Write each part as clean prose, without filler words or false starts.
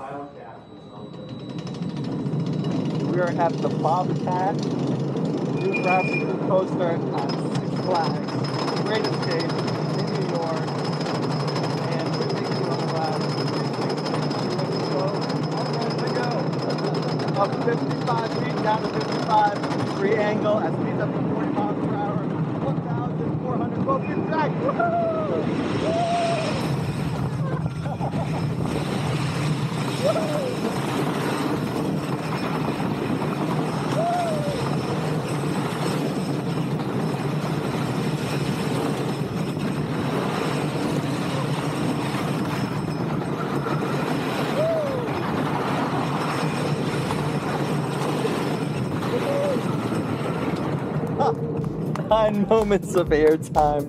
We are at the Bobcat new gravity coaster at Six Flags, Great Escape in New York, and we're taking you on a ride. Up 55 feet, down to 55, free angle at speeds up to 40 miles per hour, 1,412 feet back. Nine moments of airtime.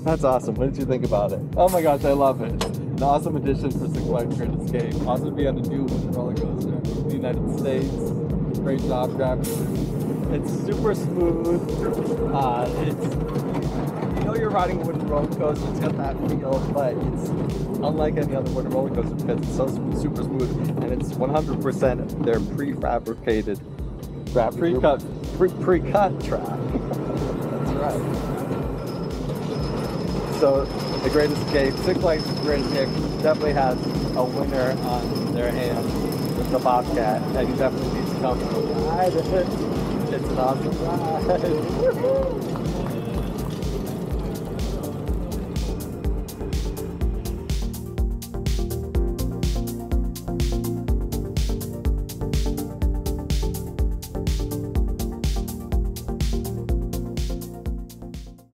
That's awesome. What did you think about it? Oh my gosh, I love it. An awesome addition for Six Flags Great Escape. Awesome to be on a new roller coaster in the United States. Great job, gravity. It's super smooth. You know you're riding a wooden roller coaster. It's got that feel, but it's unlike any other wooden roller coaster because it's so super smooth, and it's 100% their prefabricated, pre-cut track. Right. So the Great Escape, Six Flags Great Escape definitely has a winner on their hands with the Bobcat, and you definitely need to come and ride it. It's an awesome ride.